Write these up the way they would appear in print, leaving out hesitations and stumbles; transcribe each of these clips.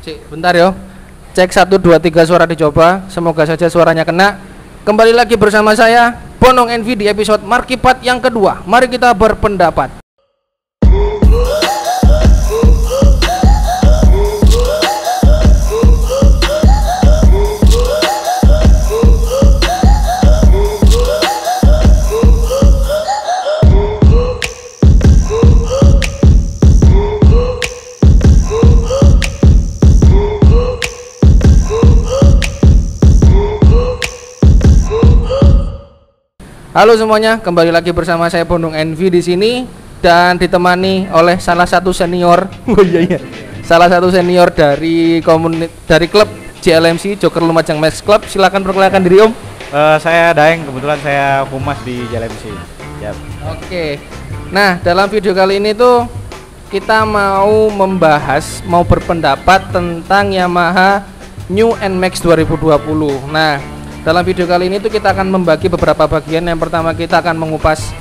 Cek, bentar yo. Cek 1 2 3 suara dicoba. Semoga saja suaranya kena. Kembali lagi bersama saya Bonong Envy di episode Markipat yang kedua. Mari kita berpendapat. Halo semuanya, kembali lagi bersama saya Bonong Envy di sini dan ditemani oleh salah satu senior, salah satu senior dari dari klub JLMC Joker Lumajang Max Club. Silakan perkenalkan diri Om. Saya Daeng, kebetulan saya humas di JLMC. Yap. Oke. Nah, dalam video kali ini tuh kita mau berpendapat tentang Yamaha New NMAX 2020. Nah, dalam video kali ini tuh kita akan membagi beberapa bagian. Yang pertama kita akan mengupas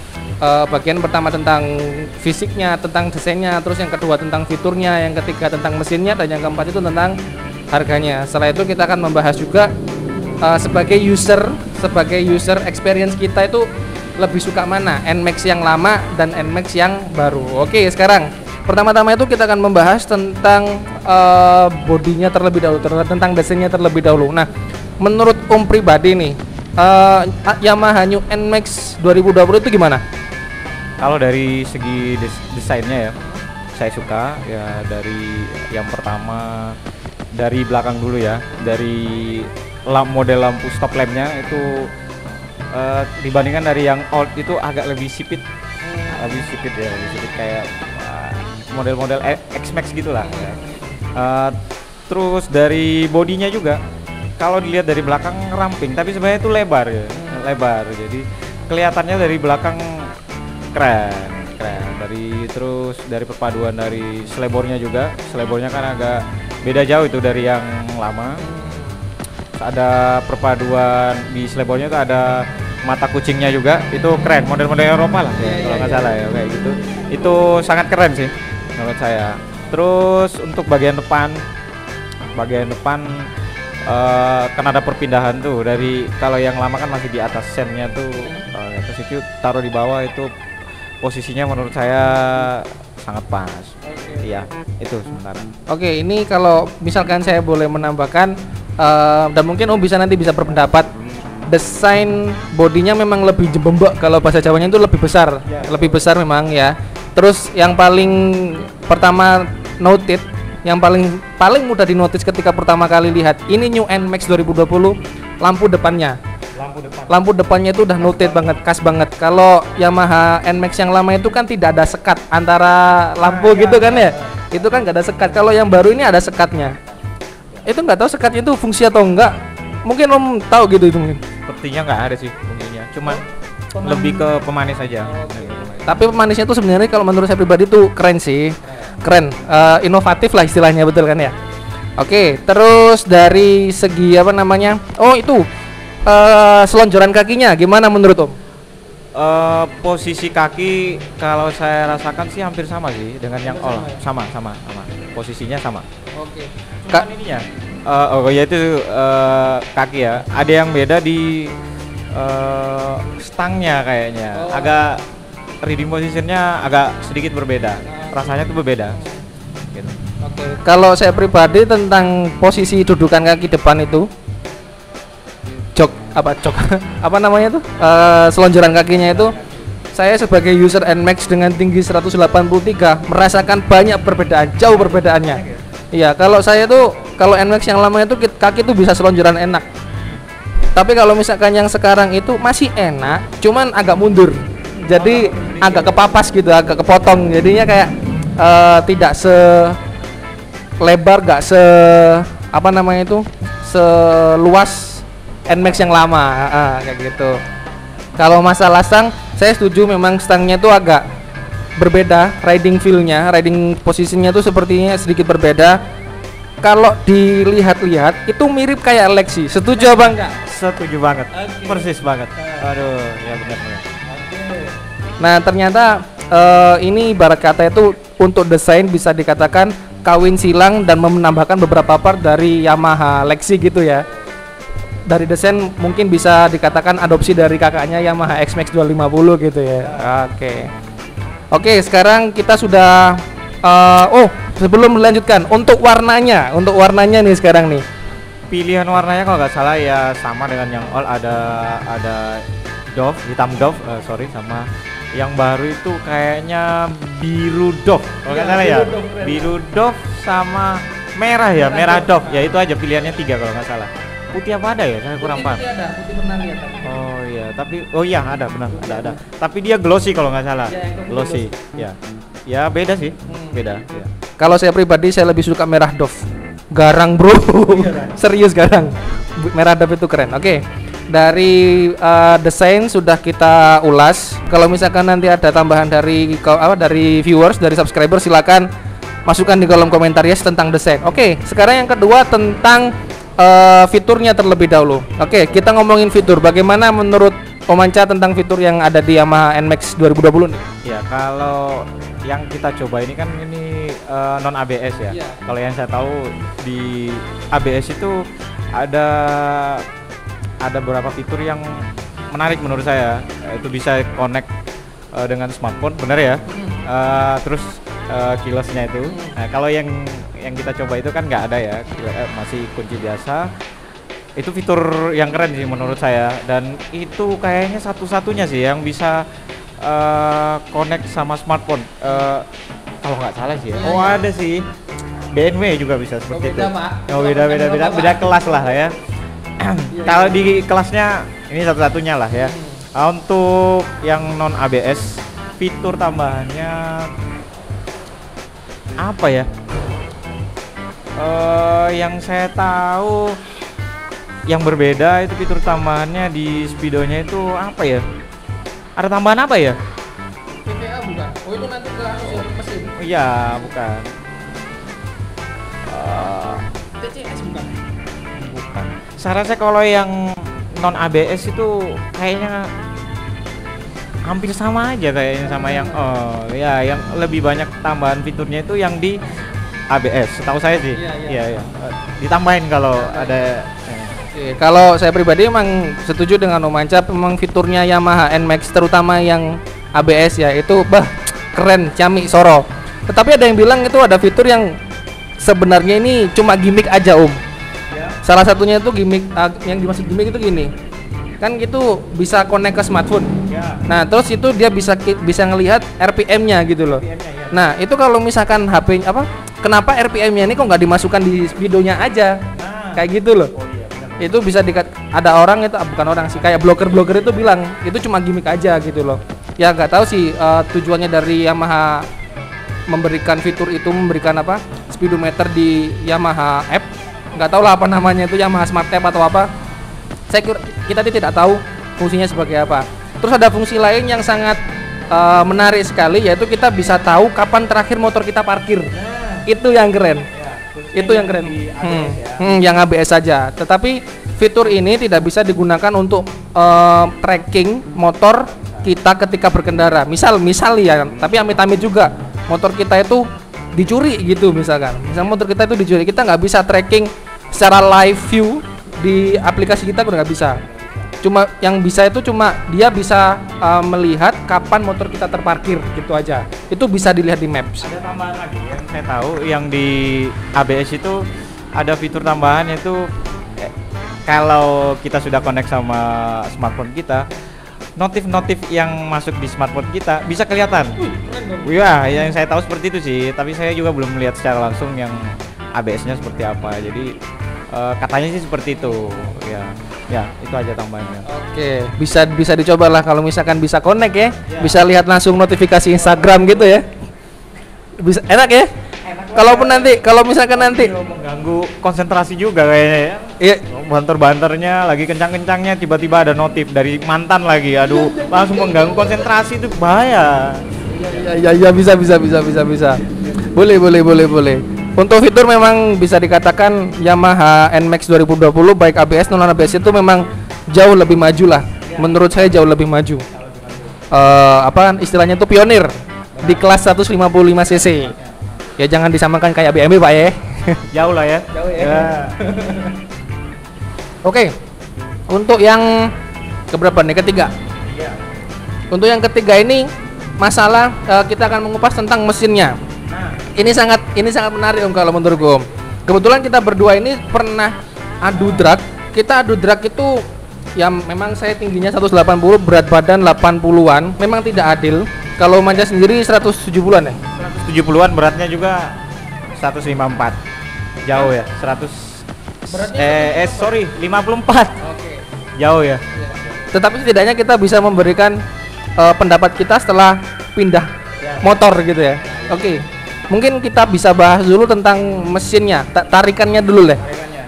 bagian pertama tentang fisiknya, tentang desainnya, terus yang kedua tentang fiturnya, yang ketiga tentang mesinnya, dan yang keempat itu tentang harganya. Setelah itu kita akan membahas juga sebagai user experience kita itu lebih suka mana, NMAX yang lama dan NMAX yang baru. Oke, sekarang pertama-tama itu kita akan membahas tentang bodinya terlebih dahulu, tentang desainnya terlebih dahulu. Nah, menurut Om pribadi nih, Yamaha New NMAX 2020 itu gimana? Kalau dari segi desainnya ya, saya suka ya. Dari yang pertama dari belakang dulu ya, dari model lampu stop lampnya itu dibandingkan dari yang old itu agak lebih sipit, lebih sipit kayak model-model X-Max gitulah. Ya. Terus dari bodinya juga. Kalau dilihat dari belakang ramping, tapi sebenarnya itu lebar ya, lebar. Jadi kelihatannya dari belakang keren. Terus dari perpaduan dari selebornya juga, selebornya kan agak beda jauh itu dari yang lama. Ada perpaduan di selebornya itu ada mata kucingnya juga, itu keren. Model-model Eropa lah, kalau nggak salah ya kayak gitu. Itu sangat keren sih menurut saya. Terus untuk bagian depan kan ada perpindahan tuh dari, kalau yang lama kan masih di atas sennya tuh, atas itu taruh di bawah, itu posisinya menurut saya sangat pas. Iya, itu sementara. Oke, ini kalau misalkan saya boleh menambahkan dan mungkin Om nanti bisa berpendapat, desain bodinya memang lebih jembembek, kalau bahasa Jawanya itu lebih besar, lebih besar memang ya. Terus yang paling pertama noted, yang paling mudah dinotis ketika pertama kali lihat ini New NMAX 2020, lampu depannya. Lampu depannya itu udah noted banget, khas banget. Kalau Yamaha NMAX yang lama itu kan tidak ada sekat antara lampu gitu kan ya. Itu kan nggak ada sekat. Kalau yang baru ini ada sekatnya. Itu nggak tahu sekatnya itu fungsi atau enggak. Mungkin Om tahu gitu itu mungkin. Sepertinya nggak ada sih fungsinya. Cuman lebih ke pemanis aja. Tapi pemanisnya tuh sebenarnya kalau menurut saya pribadi tuh keren sih. Keren, inovatif lah istilahnya, betul kan ya? Oke, terus dari segi apa namanya? Oh itu selonjoran kakinya gimana menurut Om? Posisi kaki kalau saya rasakan sih hampir sama sih dengan yang sama. Posisinya sama. Oke. Ininya. Yaitu kaki ya. Ada yang beda di stangnya kayaknya. Agak reading positionnya agak sedikit berbeda. Rasanya tuh berbeda. Gitu. Oke. Kalau saya pribadi tentang posisi dudukan kaki depan itu, apa namanya tuh, selonjoran kakinya itu, saya sebagai user NMAX dengan tinggi 183 merasakan banyak perbedaan, jauh perbedaannya. Iya, kalau saya tuh, kalau NMAX yang lama itu kaki tuh bisa selonjoran enak. Tapi kalau misalkan yang sekarang itu masih enak, cuman agak mundur. Jadi agak kepapas gitu, agak kepotong. Jadinya kayak tidak selebar, gak seluas NMAX yang lama, kayak gitu. Kalau masalah stang, saya setuju memang stangnya tuh agak berbeda, riding feel-nya, riding posisinya tuh sepertinya sedikit berbeda. Kalau dilihat-lihat itu mirip kayak Lexi. Setuju apa enggak? Setuju banget. Persis banget. Aduh, ya benar. Nah ternyata ini ibarat kata itu untuk desain bisa dikatakan kawin silang dan menambahkan beberapa part dari Yamaha Lexi gitu ya. Dari desain mungkin bisa dikatakan adopsi dari kakaknya Yamaha X-Max 250 gitu ya. Oke, sekarang kita sudah sebelum melanjutkan untuk warnanya nih sekarang nih. Pilihan warnanya kalau nggak salah ya sama dengan yang all, ada Dove, hitam Dove, sama yang baru itu kayaknya biru Dove kalau nggak salah ya. Biru Dove sama merah ya, merah Dove ya, itu aja pilihannya 3 kalau nggak salah. Putih apa ada ya? Saya kurang paham. Putih pernah lihat. Oh iya, tapi ada benar, ada. Tapi dia glossy kalau nggak salah. Glossy, ya. Ya beda sih, beda. Ya. Kalau saya pribadi saya lebih suka merah Dove. Garang bro, serius garang. Merah Dove itu keren. Oke, dari desain sudah kita ulas. Kalau misalkan nanti ada tambahan dari viewers, dari subscriber, silakan masukkan di kolom komentar ya tentang desain. Oke, sekarang yang kedua tentang fiturnya terlebih dahulu. Oke, kita ngomongin fitur. Bagaimana menurut Om Anca tentang fitur yang ada di Yamaha NMAX 2020 nih? Ya, kalau yang kita coba ini kan non ABS ya. Kalau yang saya tahu di ABS itu ada beberapa fitur yang menarik menurut saya. Itu bisa connect dengan smartphone, benar ya? Terus keylessnya itu. Nah, kalau yang kita coba itu kan nggak ada ya, masih kunci biasa. Itu fitur yang keren sih menurut saya, dan itu kayaknya satu-satunya sih yang bisa connect sama smartphone. Kalau nggak salah sih ya. Ada sih. BMW juga bisa seperti itu. Beda kelas lah ya. Kalau di kelasnya ini satu-satunya lah ya. Untuk yang non ABS, fitur tambahannya apa ya? Yang saya tahu yang berbeda itu fitur tambahannya di speedonya itu apa ya? Ada tambahan apa ya? PPA bukan? Oh itu nanti ke mesin. Iya, bukan. TCS bukan? Bukan. Saran saya kalau yang non ABS itu kayaknya hampir sama aja kayaknya sama yang yang lebih banyak tambahan fiturnya itu yang di ABS. Setahu saya sih. Iya. Ditambahin kalau ada. Kalau saya pribadi emang setuju dengan Om Anca, memang fiturnya Yamaha NMAX terutama yang ABS ya itu keren, ciamik, soro. Tetapi ada yang bilang itu ada fitur yang sebenarnya ini cuma gimmick aja Om. Salah satunya itu gimmick, yang dimaksud gimmick itu gini. Kan gitu bisa connect ke smartphone. Nah, terus itu dia bisa ngelihat RPM-nya gitu loh. Nah, itu kalau misalkan HP kenapa RPM-nya ini kok nggak dimasukkan di speedonya aja? Kayak gitu loh. Itu bisa ada orang itu bukan orang sih, kayak blogger itu bilang itu cuma gimmick aja gitu loh. Ya nggak tahu sih tujuannya dari Yamaha memberikan fitur itu, memberikan speedometer di Yamaha app. Nggak tahu lah apa namanya itu, Yamaha Smart App atau apa. Kita tidak tahu fungsinya sebagai apa. Terus ada fungsi lain yang sangat menarik sekali, yaitu kita bisa tahu kapan terakhir motor kita parkir. Itu yang keren. Itu yang keren. Yang ABS saja. Tetapi fitur ini tidak bisa digunakan untuk tracking motor kita ketika berkendara. Misal ya, tapi amit-amit juga motor kita itu dicuri gitu misalkan. Misal motor kita itu dicuri, kita nggak bisa tracking secara live view di aplikasi kita, udah nggak bisa. Cuma yang bisa itu dia bisa melihat kapan motor kita terparkir gitu aja. Itu bisa dilihat di Maps. Ada tambahan lagi yang saya tahu, yang di ABS itu ada fitur tambahan, yaitu kalau kita sudah connect sama smartphone kita, notif yang masuk di smartphone kita bisa kelihatan. Wah, yang saya tahu seperti itu sih, tapi saya juga belum melihat secara langsung yang ABS-nya seperti apa. Jadi katanya sih seperti itu. Ya, itu aja tambahannya. Oke, bisa dicoba lah kalau misalkan bisa connect ya. Bisa lihat langsung notifikasi Instagram gitu ya. Bisa enak ya? Kalau misalkan nanti mengganggu konsentrasi juga kayaknya ya. Iya. Banter-banternya lagi kencang-kencangnya tiba-tiba ada notif dari mantan lagi. Aduh, langsung mengganggu konsentrasi, itu bahaya. Ya, bisa. Boleh. Untuk fitur memang bisa dikatakan Yamaha NMAX 2020 baik ABS non ABS itu memang jauh lebih maju lah. Menurut saya jauh lebih maju. Istilahnya itu pionir di kelas 155 cc. Ya jangan disamakan kayak BMW Pak ya. Jauh lah ya. Jauh ya. Oke. Untuk yang keberapa nih? Ketiga. Untuk yang ketiga ini masalah kita akan mengupas tentang mesinnya. Ini sangat menarik Om kalau menurutku Om. Kebetulan kita berdua ini pernah adu drag. Kita adu drag itu ya memang saya tingginya 180, berat badan 80-an. Memang tidak adil. Kalau Manja sendiri 170-an ya? 170-an, beratnya juga 154. Jauh ya, 100 Beratnya 54. Oke. Jauh ya. Tetapi setidaknya kita bisa memberikan pendapat kita setelah pindah motor gitu ya. Oke. Mungkin kita bisa bahas dulu tentang mesinnya, tarikannya dulu deh.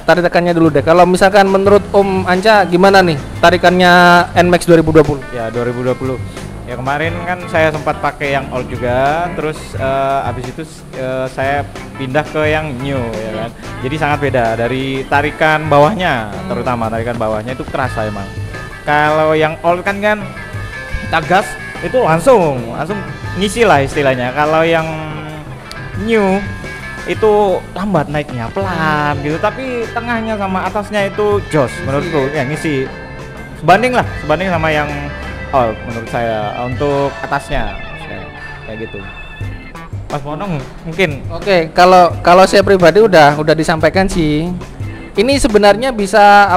Tarikannya dulu deh. Kalau misalkan menurut Om Anca gimana nih tarikannya NMAX 2020? Ya 2020. Ya kemarin kan saya sempat pakai yang old juga, terus habis itu saya pindah ke yang new ya kan. Jadi sangat beda dari tarikan bawahnya, terutama tarikan bawahnya itu kerasa emang. Kalau yang old kan kita gas itu langsung ngisi lah istilahnya. Kalau yang new itu lambat naiknya, pelan gitu, tapi tengahnya sama atasnya itu jos menurutku ya ngisi. Sebanding sama yang old menurut saya untuk atasnya kayak gitu. Mas Monong mungkin. Oke, kalau saya pribadi udah disampaikan sih. Ini sebenarnya bisa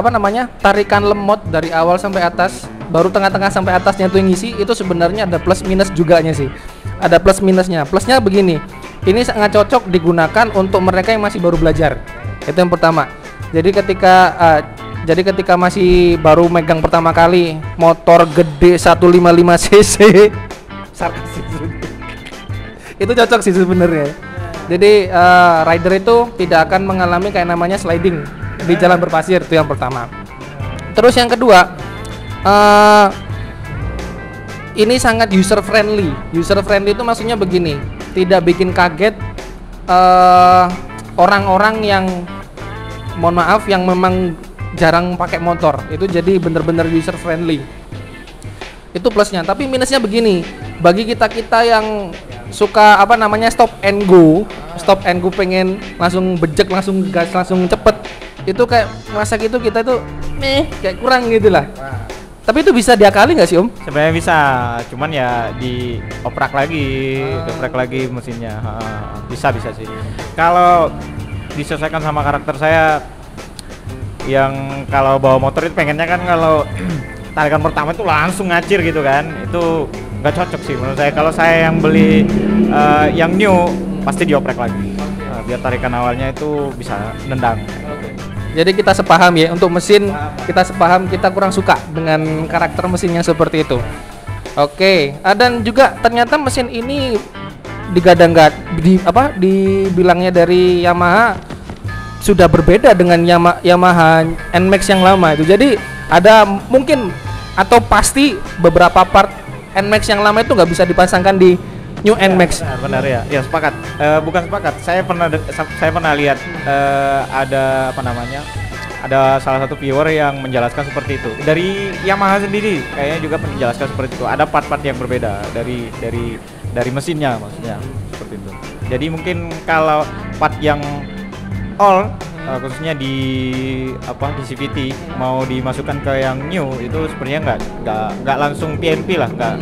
tarikan lemot dari awal sampai atas, baru tengah-tengah sampai atasnya tuh yang ngisi, itu sebenarnya ada plus minus juganya sih. Ada plus minusnya. Plusnya begini. Ini sangat cocok digunakan untuk mereka yang masih baru belajar. Itu yang pertama. Jadi ketika masih baru megang pertama kali motor gede 155 cc itu cocok sih sebenarnya. Jadi rider itu tidak akan mengalami kayak namanya sliding di jalan berpasir, itu yang pertama. Terus yang kedua, ini sangat user friendly. User friendly itu maksudnya begini, tidak bikin kaget orang-orang yang mohon maaf yang memang jarang pakai motor. Itu jadi bener-bener user friendly. Itu plusnya. Tapi minusnya begini, bagi kita yang suka stop and go pengen langsung bejek, langsung gas, langsung cepet, itu kayak masa gitu kita itu kayak kurang gitu lah. Tapi itu bisa diakali nggak sih Om? Sebenarnya bisa, cuman ya dioprak lagi mesinnya. Bisa sih. Kalau disesuaikan sama karakter saya, yang kalau bawa motor itu pengennya kan kalau tarikan pertama itu langsung ngacir gitu kan, itu nggak cocok sih menurut saya. Kalau saya yang beli yang new pasti dioprek lagi, biar tarikan awalnya itu bisa nendang. Jadi kita sepaham ya, untuk mesin kita sepaham, kita kurang suka dengan karakter mesin yang seperti itu. Oke, dan juga ternyata mesin ini dibilangnya dari Yamaha sudah berbeda dengan Yamaha NMAX yang lama itu. Jadi ada mungkin atau pasti beberapa part NMAX yang lama itu nggak bisa dipasangkan di new NMAX. Benar ya. Ya sepakat. Bukan sepakat. Saya pernah lihat ada ada salah satu viewer yang menjelaskan seperti itu. Dari Yamaha sendiri kayaknya juga menjelaskan seperti itu. Ada part-part yang berbeda dari mesinnya maksudnya seperti itu. Jadi mungkin kalau part yang all khususnya di CVT mau dimasukkan ke yang new itu sebenarnya nggak langsung PMP lah, nggak.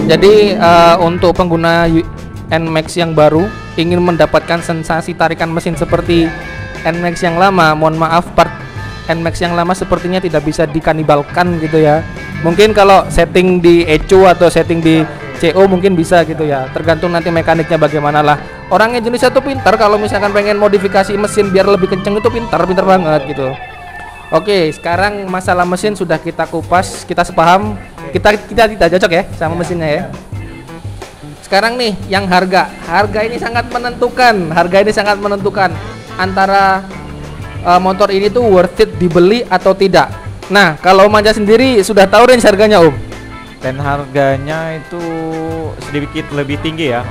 Jadi untuk pengguna NMAX yang baru ingin mendapatkan sensasi tarikan mesin seperti NMAX yang lama, mohon maaf, part NMAX yang lama sepertinya tidak bisa dikanibalkan gitu ya. Mungkin kalau setting di ECU atau setting di CO mungkin bisa gitu ya, tergantung nanti mekaniknya bagaimana lah. Orangnya jenisnya tuh pintar, kalau misalkan pengen modifikasi mesin biar lebih kenceng itu pintar banget gitu. Oke, sekarang masalah mesin sudah kita kupas, kita sepaham, kita tidak cocok ya sama mesinnya ya. Sekarang nih yang harga ini sangat menentukan antara motor ini tuh worth it dibeli atau tidak. Nah, kalau Manja sendiri sudah tahu range harganya Om? Dan harganya itu sedikit lebih tinggi ya.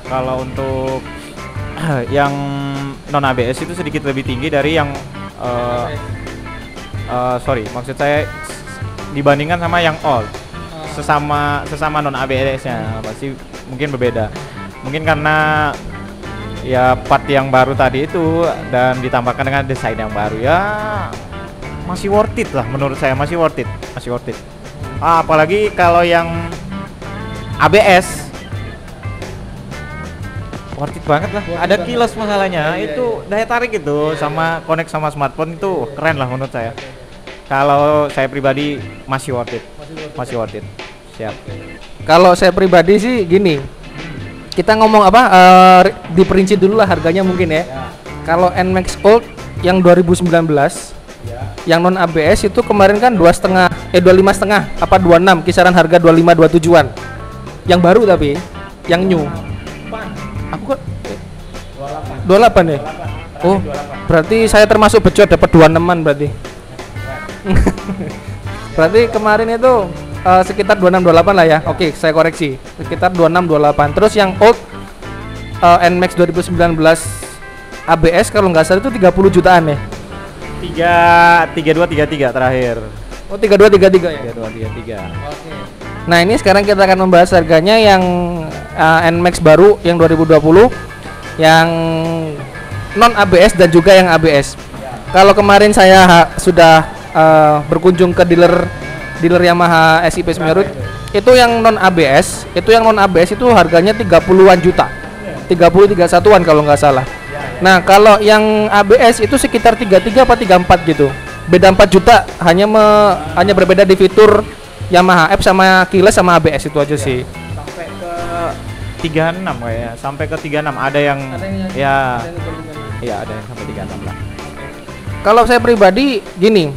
Kalau untuk yang non ABS itu sedikit lebih tinggi dari yang maksud saya dibandingkan sama yang old. Sesama non ABS-nya pasti mungkin berbeda. Mungkin karena ya part yang baru tadi itu dan ditambahkan dengan desain yang baru ya masih worth it lah menurut saya, masih worth it. Apalagi kalau yang ABS worth it banget lah. Ada keyless masalahnya, itu daya tarik itu sama connect sama smartphone itu keren lah menurut saya. Kalau saya pribadi masih worth it. Siap. Kalau saya pribadi sih gini, kita ngomong apa diperinci dulu lah harganya mungkin ya. Kalau NMAX Old yang 2019 yang non ABS itu kemarin kan 25,5 apa 26, kisaran harga 25-27an. Yang baru tapi yang new. Aku kan 28 ya. Oh, berarti saya termasuk bejot dapat 26an berarti. Berarti kemarin itu sekitar 26-28 lah ya. Oke, saya koreksi. Sekitar 26-28. Terus yang old NMAX 2019 ABS kalau nggak salah itu 30 jutaan ya. 3233 terakhir. Oh, 3233 ya. 3233. Oke. Nah, ini sekarang kita akan membahas harganya yang NMAX baru yang 2020 yang non ABS dan juga yang ABS. Kalau kemarin saya sudah berkunjung ke dealer Yamaha SIP Semeru, itu yang non ABS, itu harganya 30-an juta. 30-31an kalau nggak salah. Nah, kalau yang ABS itu sekitar 33 apa 34 gitu. Beda 4 juta, hanya berbeda di fitur Yamaha F sama keyless sama ABS itu aja sih. Sampai ke 36 kayaknya, sampai ke 36 ada yang ya ada yang sampai 36 lah. Kalau saya pribadi gini,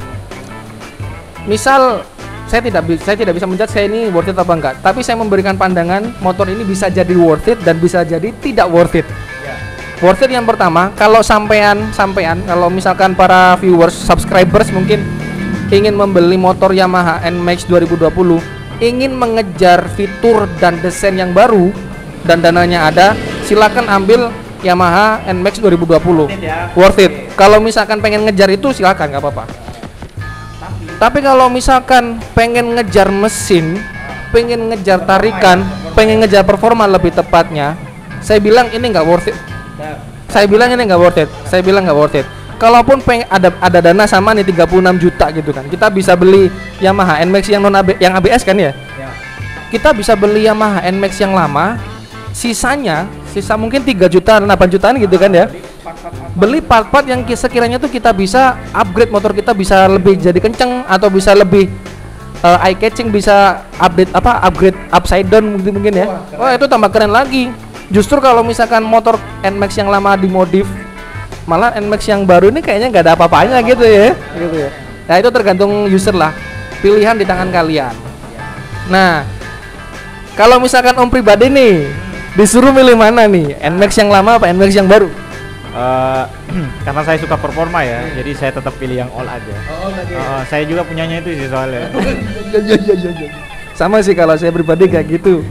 misal saya tidak bisa menjudge saya ini worth it apa enggak, tapi saya memberikan pandangan motor ini bisa jadi worth it dan bisa jadi tidak worth it. Worth it yang pertama, kalau sampean kalau misalkan para viewers, subscribers mungkin ingin membeli motor Yamaha NMAX 2020, ingin mengejar fitur dan desain yang baru dan dananya ada, silakan ambil Yamaha NMAX 2020. Worth it. Kalau misalkan pengen ngejar itu silakan, nggak apa-apa. Tapi kalau misalkan pengen ngejar mesin, pengen ngejar tarikan, pengen ngejar performa lebih tepatnya, saya bilang ini nggak worth it. Saya bilang nggak worth it. Kalaupun pengen ada dana sama nih 36 juta gitu kan, kita bisa beli Yamaha NMAX yang non ABS, yang ABS kan ya? Kita bisa beli Yamaha NMAX yang lama, sisa mungkin 3 juta, 8 jutaan gitu kan ya. Beli part-part yang sekiranya tuh kita bisa upgrade motor kita, bisa lebih jadi kenceng atau bisa lebih eye catching, bisa upgrade upside down mungkin ya. Wah, itu tambah keren lagi. Justru kalau misalkan motor NMAX yang lama dimodif, malah NMAX yang baru ini kayaknya nggak ada apa-apanya gitu ya. Nah, itu tergantung user lah. Pilihan di tangan kalian. Nah, kalau misalkan Om pribadi nih disuruh milih mana nih, NMAX yang lama apa NMAX yang baru? Karena saya suka performa ya, jadi saya tetap pilih yang all aja. Saya juga punyanya itu sih soalnya. Sama sih kalau saya pribadi kayak gitu.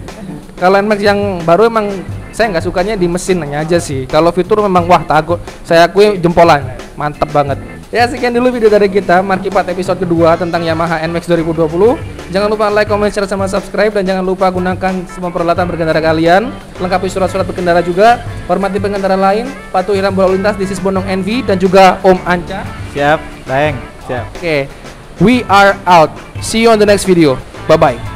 Kalau NMAX yang baru emang saya nggak sukanya di mesinnya aja sih. Kalau fitur memang wah takut, saya akui jempolan, mantep banget. Ya, sekian dulu video dari kita Marky Part episode kedua tentang Yamaha NMAX 2020. Jangan lupa like, comment, share, sama subscribe, dan jangan lupa gunakan semua peralatan berkendara kalian. Lengkapi surat-surat berkendara juga. Hormati pengendara lain. Patuhi rambu lalu lintas. This is Bonong NV dan juga Om Anca. Siap, Daeng. Siap. Oke, we are out. See you on the next video. Bye bye.